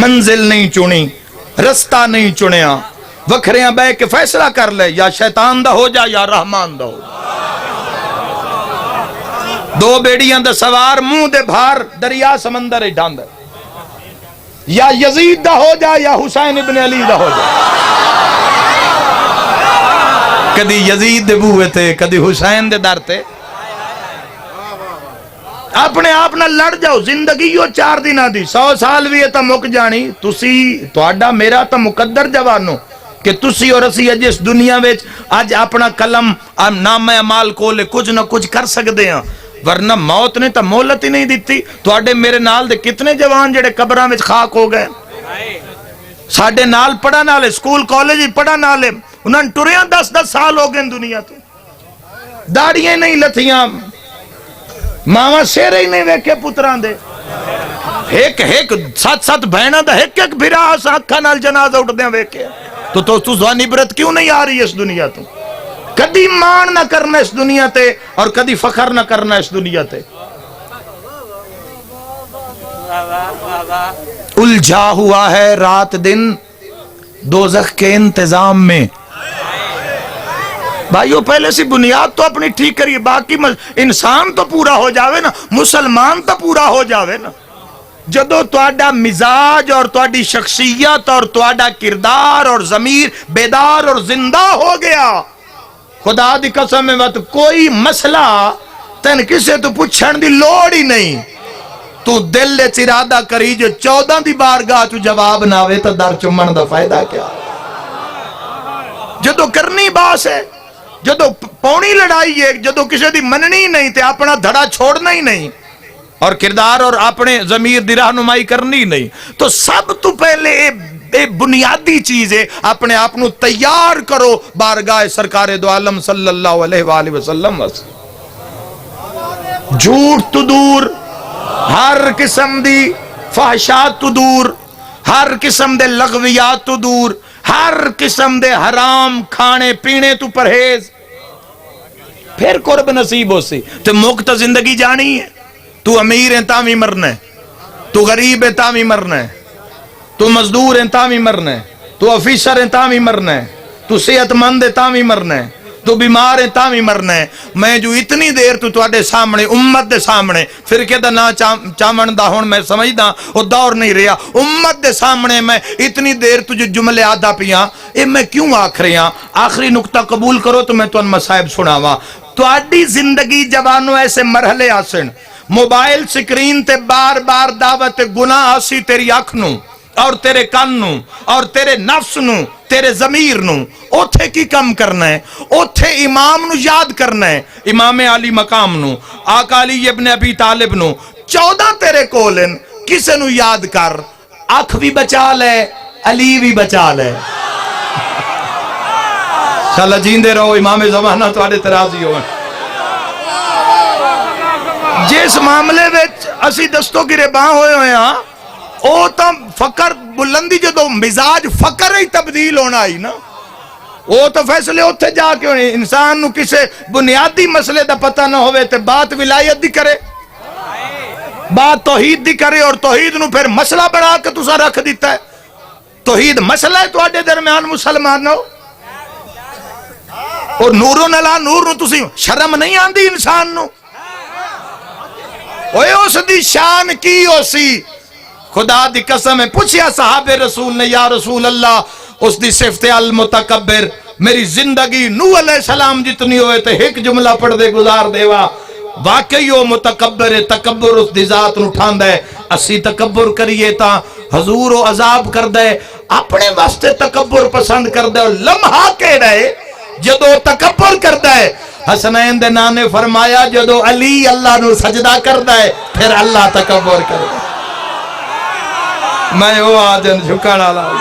منزل نہیں چنی، رستہ نہیں چنیا، وکھریاں بے کے فیصلہ کر لے یا شیطان دا ہو جا یا رحمان دا ہو جا. 2 بیڑیاں دا سوار منہ دے بھار دریا سمندر ہی ڈاندے، یا یزید دا ہو جا یا حسین ابن علی دا ہو جا. کدی یزید دے بوئے تھے، کدی حسین دے در تے. اپنے آپ نہ لڑ جاؤ. زندگی یو 4 دنہ دی، 100 سال بھی ہے تا مک جانی. تسی توڑا میرا تا مقدر جوانو، کہ تسی اور اسی جس دنیا وچ اج اپنا قلم نام اعمال کھولے کچھ نہ کچھ کر سکدے ہیں، ورنہ موت نے تو مہلت ہی نہیں دیتی. تواڈے میرے نال دے کتنے جوان جڑے قبراں وچ خاک ہو گئے، ساڈے نال پڑھن والے سکول کالج پڑھن والے انہاں ٹریاں 10 سال ہو گئے دنیا تو، داڑیاں نہیں لتھیاں، ماواں سہرے ہی نہیں ویکھے پتراں دے، ایک 7 بہناں دا ایک بھرا اکھاں نال جنازہ اٹھدیاں ویکھے. تو زوان عبرت کیوں نہیں آ رہی اس دنیا تو؟ کدی مان نہ کرنا اس دنیا تے اور کدی فخر نہ کرنا اس دنیا تے. الجھا ہوا ہے رات دن دوزخ کے انتظام میں. بھائیو پہلے سی بنیاد تو اپنی ٹھیک کریے، باقی انسان تو پورا ہو جاوے نا، مسلمان تو پورا ہو جاوے نا. جدو تواڈا مزاج اور تواڈی شخصیت اور تواڈا کردار اور ضمیر بیدار اور زندہ ہو گیا، خدا دی قسم ہے وقت کوئی مسئلہ تین کسے تو پوچھن دی لوڑ ہی نہیں. تو دل لے ارادہ کری جو 14 دی بارگاہ تو جواب نہ آوے تو در چمن دا فائدہ کیا؟ جدو کرنی باس ہے، جدو پونی لڑائی ہے، جدو کسے دی مننی نہیں تے اپنا دھڑا چھوڑنا ہی نہیں اور کردار اور اپنے ضمیر دی رہنمائی کرنی نہیں، تو سب تو پہلے اے بنیادی چیز ہے اپنے آپ نو تیار کرو بارگاہ سرکار دو عالم صلی اللہ علیہ وآلہ وسلم. جھوٹ تو دور، ہر قسم دی فحشات تو دور، ہر قسم دے لغویات تو دور، ہر قسم دے حرام کھانے پینے تو پرہیز، پھر قرب نصیب ہو سی. تو مکت زندگی جانی ہے. تو امیر ہیں تامی مرنا ہے، تو غریب ہیں تامی مرنا ہے، تو مزدور ہیں تامی مرنا ہے، تو آفیسر ہیں تامی مرنا ہے، تو صحت مند ہے تامی مرنا ہے، تو بیمار ہیں تامی مرنا ہے. میں جو اتنی دیر تو تواڈے سامنے امت دے سامنے فرقے دا نا چامن دا ہون میں سمجھدا او دور نہیں رہا، امت دے سامنے میں اتنی دیر تجھے جملے آدھا پیاں، اے میں کیوں آکھ رہا؟ آخری نقطہ قبول کرو تو میں تون مصائب سناواں. تواڈی زندگی جوانوں ایسے مرحلے آسن، موبائل سکرین تے بار بار دعوت گناہ آسی تیری اکھ نو اور تیرے کان نو اور تیرے نفس نو تیرے ضمیر نو. اوتھے کی کم کرنا ہے؟ اوتھے امام نو یاد کرنا ہے، امام علی مقام نو، آقا علی ابن ابی طالب نو. 14 تیرے کولن، کسے نو یاد کر، اکھ بھی بچا لے، علی بھی بچا لے. چلا جیندے رہو، امام زمانہ تواڈے تراضی ہو. جس معاملے وچ اسی دستوں گریباں ہوئے ہاں، او تا فقر بلندی جدو مزاج فقر ہی تبدیل ہونا آئی نا، او تو فیصلے اتھے جا کے ہونے. انسان نو کسے بنیادی مسئلے دا پتہ نہ ہوئے تے بات ولایت دی کرے، بات توحید دی کرے، اور توحید نو پھر مسئلہ بنا کے تسا رکھ دیتا ہے. توحید مسئلہ ہے تو آڈے درمیان مسلمانوں، اور نورو نلا نور نو تسی شرم نہیں آن دی انسان نو. اوے اس دی شان کی ہو سی؟ خدا دی قسم ہے پوچھیا صحابہ رسول نے، یا رسول اللہ اس دی صفت المتکبر میری زندگی نوح علیہ السلام جتنی ہوئے تے ایک جملہ پڑھ دے گزار دیوا. واقعی وہ متکبر ہے، تکبر اس دی ذات نو ٹھاندا ہے. اسی تکبر کریے تا حضور و عذاب کر دے، اپنے واسطے تکبر پسند کر دے. اور لمحہ کہہ رہے جدو تکبر کردا ہے، حسنین دے نانے فرمایا جدو علی اللہ نو سجدہ کردا ہے پھر اللہ تکبر کردا ہے. میں وہ آجن جھکانا لاؤں.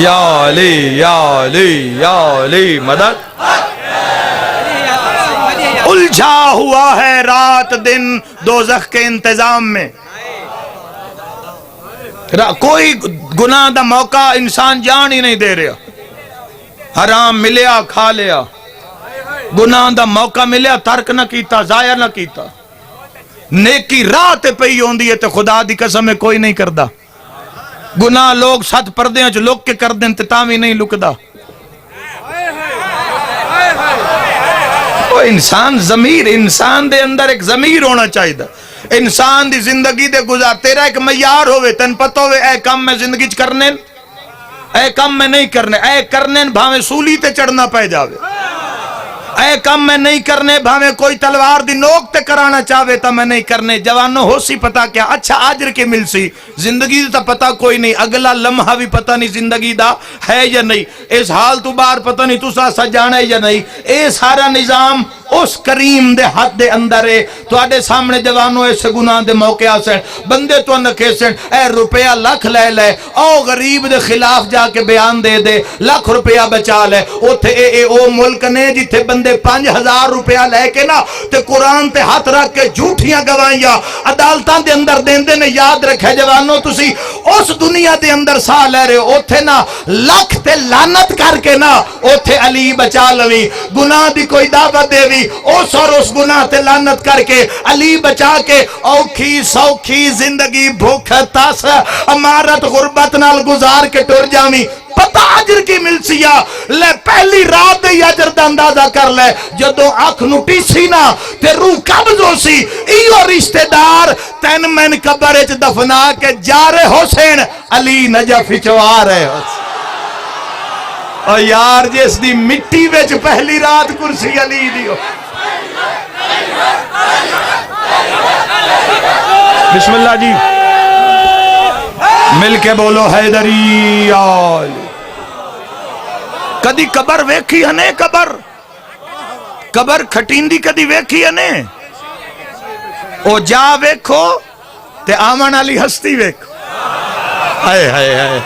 یا علی یا علی یا علی مدد. الجھا ہوا ہے رات دن دوزخ کے انتظام میں. کوئی گناہ دا موقع انسان جان ہی نہیں دے رہا. حرام ملیا کھا لیا، گناہ دا موقع ملیا ترک نہ کیتا، ضائع نہ کیتا. نیکی راہ تے پئی ہوندی ہے تے خدا دی قسم ہے کوئی نہیں کردا. گناہ لوگ 7 پردیاں چ لوگ کے کر دیں تے تاوی نہیں لکدا. وہ انسان ضمیر، انسان دے اندر ایک ضمیر ہونا چاہیے. انسان دی زندگی دے گزار تیرا ایک معیار ہوئے، تن پتہ ہوئے اے کام میں زندگی چ کرنے، اے کام میں نہیں کرنے، اے کرنے بھاویں سولی تے چڑھنا پہ جاوے. اے کم میں نہیں کرنے، بھاویں کوئی تلوار دی نوک تے کرانا چاہے تا میں نہیں کرنے۔ جوانوں ہو سی پتا کیا اچھا آجر کے مل سی، زندگی تا پتا کوئی نہیں، اگلا لمحہ بھی پتا نہیں زندگی دا ہے یا نہیں، اس حال تو بار پتا نہیں تو سا جانا ہے یا نہیں۔ اے سارا نظام اس کریم دے حد دے اندر ہے۔ تو آڈے سامنے جوانوں ایسے گناہ دے موقع آسن، بندے تو نکے سن، اے روپیہ لکھ لے لے، او غریب دے خلاف جا کے بیان دے دے، لکھ روپیہ بچا لے۔ او ملک نے جتھے بندے 5000 روپیہ لے کے نا تے قرآن تے ہاتھ رکھ کے جھوٹیاں گوائیاں عدالتان دے اندر دیندے نے۔ یاد رکھے جوانوں تسی اس دنیا دے اندر سا لے رہے ہو، اوتھے نا لکھ تے لعنت کر کے نا اوتھے علی بچا لوی، گناہ دی کوئی دعوت دے وی اس اور اس گناہ تے لعنت کر کے علی بچا کے اوکھی سوکھی زندگی بھوک تاس امارت غربت نال گزار کے ٹر جاویں، پتہ اجر کی مل سیا لے پہلی رات دے اجر دا اندازہ کر لے۔ جدو آنکھ نٹی سی نا تے روح قبض ہو سی، ایو رشتہ دار تین من قبر اچ دفنا کے جارے حسین علی نجف چوا رہے حسین۔ اور یار جس دی مٹی وچ پہلی رات کرسی علی دیو۔ بسم اللہ جی، مل کے بولو حیدری آل۔ کدی قبر ویکھی ہنے؟ قبر کھٹیندی کدی ویکھی ہنے؟ او جا ویکھو تے آمن علی ہستی ویکھو۔ ہائے ہائے ہائے،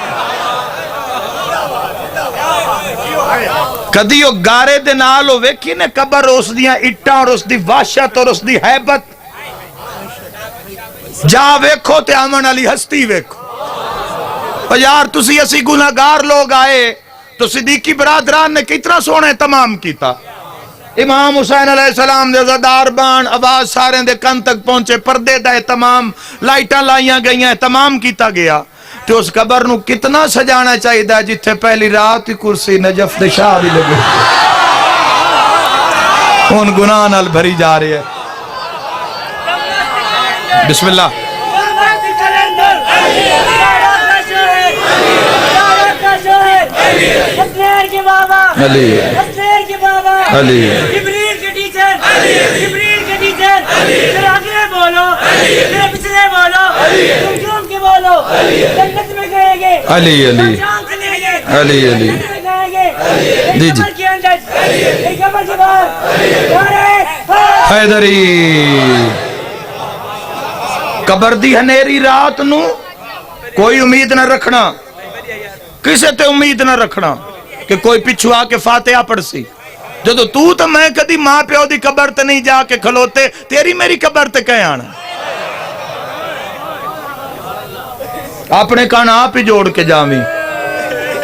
کدی او گارے دے نال او ویکھی نے قبر، اس دیاں اٹھاں اور اس دی وحشت اور اس دی حیبت؟ جا ویکھو تے آمن علی ہستی ویکھو۔ اور یار تسی اسی گناہگار لوگ آئے تو صدیقی برادران نے کتنا سونے تمام کیتا۔ امام حسین علیہ السلام دے زدار بان آواز سارے دے کن تک پہنچے، پردے دے تمام لائٹاں لائیاں گئیاں، تمام کیتا گیا۔ تو اس قبر نو کتنا سجانا چاہیے دا جتھے پہلی رات کرسی نجف دے شاہ بھی لگے، ان گناہ نال بھری جا رہی ہے۔ بسم اللہ۔ علی علی جبریل کے ٹیچر، جبریل کے ٹیچر، پھر آگے بولو، پھر پچھلے بولو، تم جھوم کے بولو، جنت میں گئے گے، علی علی جان سے لیں گے، علی علی جنت میں گئے گے، جی ایک جی قبر کے اندر، ایک قبر کے باہر، حیدری قبر دی ہنیری رات نو کوئی امید نہ رکھنا، کسے تے امید نہ رکھنا کہ کوئی پچھو آ کے فاتحہ پڑھ سی۔ جدو تو میں کدی ماں پیو دی قبر تے نہیں جا کے کھلوتے، تیری میری قبر تے کہیں آنا؟ اپنے کان آپ ہی جوڑ کے جاویں۔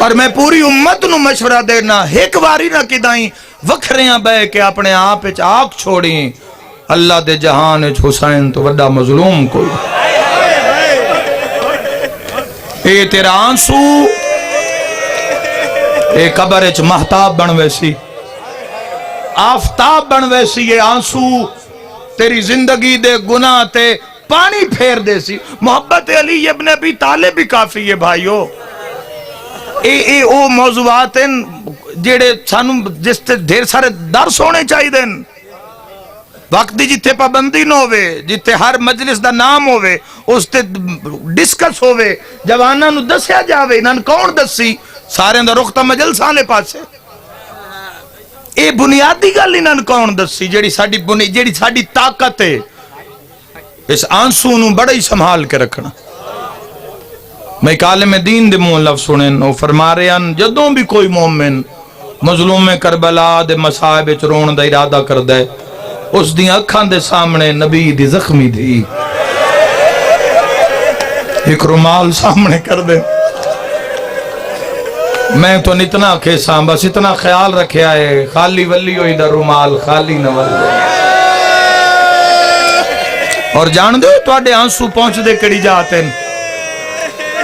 اور میں پوری امت نو مشورہ دینا، ایک واری نہ کدائیں وکھریاں بے کے اپنے آپ اچ آنکھ چھوڑیں۔ اللہ دے جہان اچ حسین تو وڈا مظلوم کوئی۔ اے تیرا آنسو اے قبر اچ مہتاب بن ویسی، آفتاب بن ویسی، یہ آنسو تیری زندگی دے گناہ تے پانی پھیر دے سی۔ محبت علی ابن ابی طالب بھی کافی ہے بھائیو۔ اے او موضوعات ہیں جیڑے سانو جس تے ڈھیر سارے درس ہونے چاہیے دیں۔ وقت دی جتے پابندی نہ ہوئے، جتے ہر مجلس دا نام ہوئے، اس تے ڈسکس ہوئے، جواناں نو دسیا جاوے، انہاں کون دسی؟ سارے دا رخ تا مجلساں لے پاسے۔ اے بنیادی گل انہاں کون دسی جیڑی ساڈی طاقت ہے؟ اس آنسو نو بڑا ہی سنبھال کے رکھنا۔ میں ایک عالم دین دے منہ لفظ سنن، وہ فرما رہے ہیں جدوں بھی کوئی مومن مظلوم کربلا دے مصائب وچ رون دا ارادہ کردا ہے، اس دی اکھاں دے سامنے نبی دی زخمی دی ایک رومال سامنے کر دے۔ میں تو اتنا کھیساں بس اتنا خیال رکھیا ہے، خالی ولی ہوئی دا رومال خالی نہ ولے۔ اور جان دو تواڈے آنسو پہنچ دے کڑی جاتے ہیں،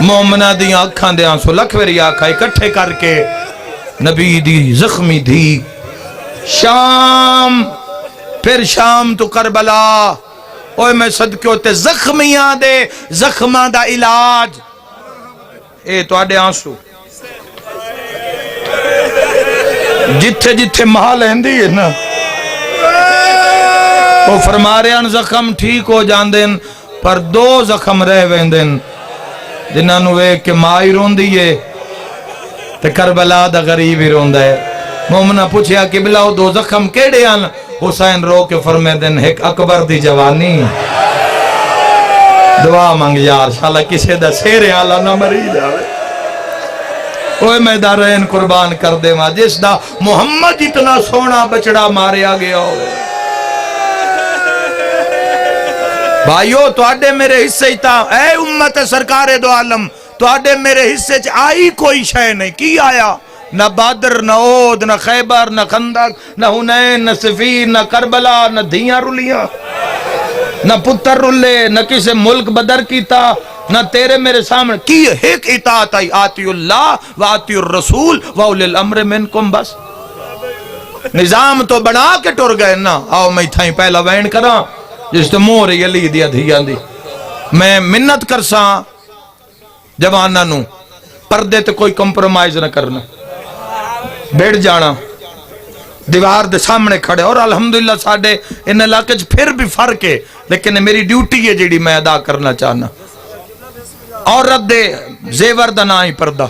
مومنہ دی اکھاں دے آنسو لکھ ویری آکھا اکٹھے کر کے نبی دی زخمی دی شام، پھر شام تو کربلا، اوہ میں صدقے ہوتے زخمیاں دے زخماں دا علاج۔ اے تو آڈے آنسو جتھے جتھے محل ہندی ہے نا وہ فرما رہے ہیں زخم ٹھیک ہو جاندے پر دو زخم رہ ویندے جنہاں نو ویکھ کے ماں ہی روندی ہے تے کربلا دا غریب ہی روندا ہے مومنہ پوچھیا کہ بلا وہ دو زخم کیڑے ہیں حسین رو کے فرمے دن ایک اکبر دی جوانی دعا مانگ یار شاءاللہ کسے دا سیرے آلہ نہ مری جاوے اوہ میں دارین قربان کر دے ماں جس دا محمد اتنا سونا بچڑا ماریا گیا ہوئے بھائیو تو آڈے میرے حصے ہی تا اے امت سرکار دو عالم تو آڈے میرے حصے چ آئی کوئی شے نہیں کی آیا نہ بدر نہ عہد نہ خیبر نہ خندق نہ حنین نہ صفین نہ کربلا نہ دھیاں رلیاں نہ پتر رلے نہ کسی ملک بدر کیتا نہ تیرے میرے سامنے کی ایک اطاعت آئی آتی اللہ و آتی الرسول و اولی الامر منکم بس نظام تو بنا کے ٹر گئے نا آؤ میں تھائیں پہلا وین کراں جس تو مور یلی دیا دھیاں دی میں منت کرساں جوانہ نو پردے تے کوئی کمپرومائز نہ کرنا بیٹھ جانا دیوار دے سامنے کھڑے اور الحمدللہ ساڑھے ان علاقے پھر بھی فرق ہے لیکن میری ڈیوٹی ہے جیڑی میں ادا کرنا چاہنا عورت دے زیور دا نہ ہی پردہ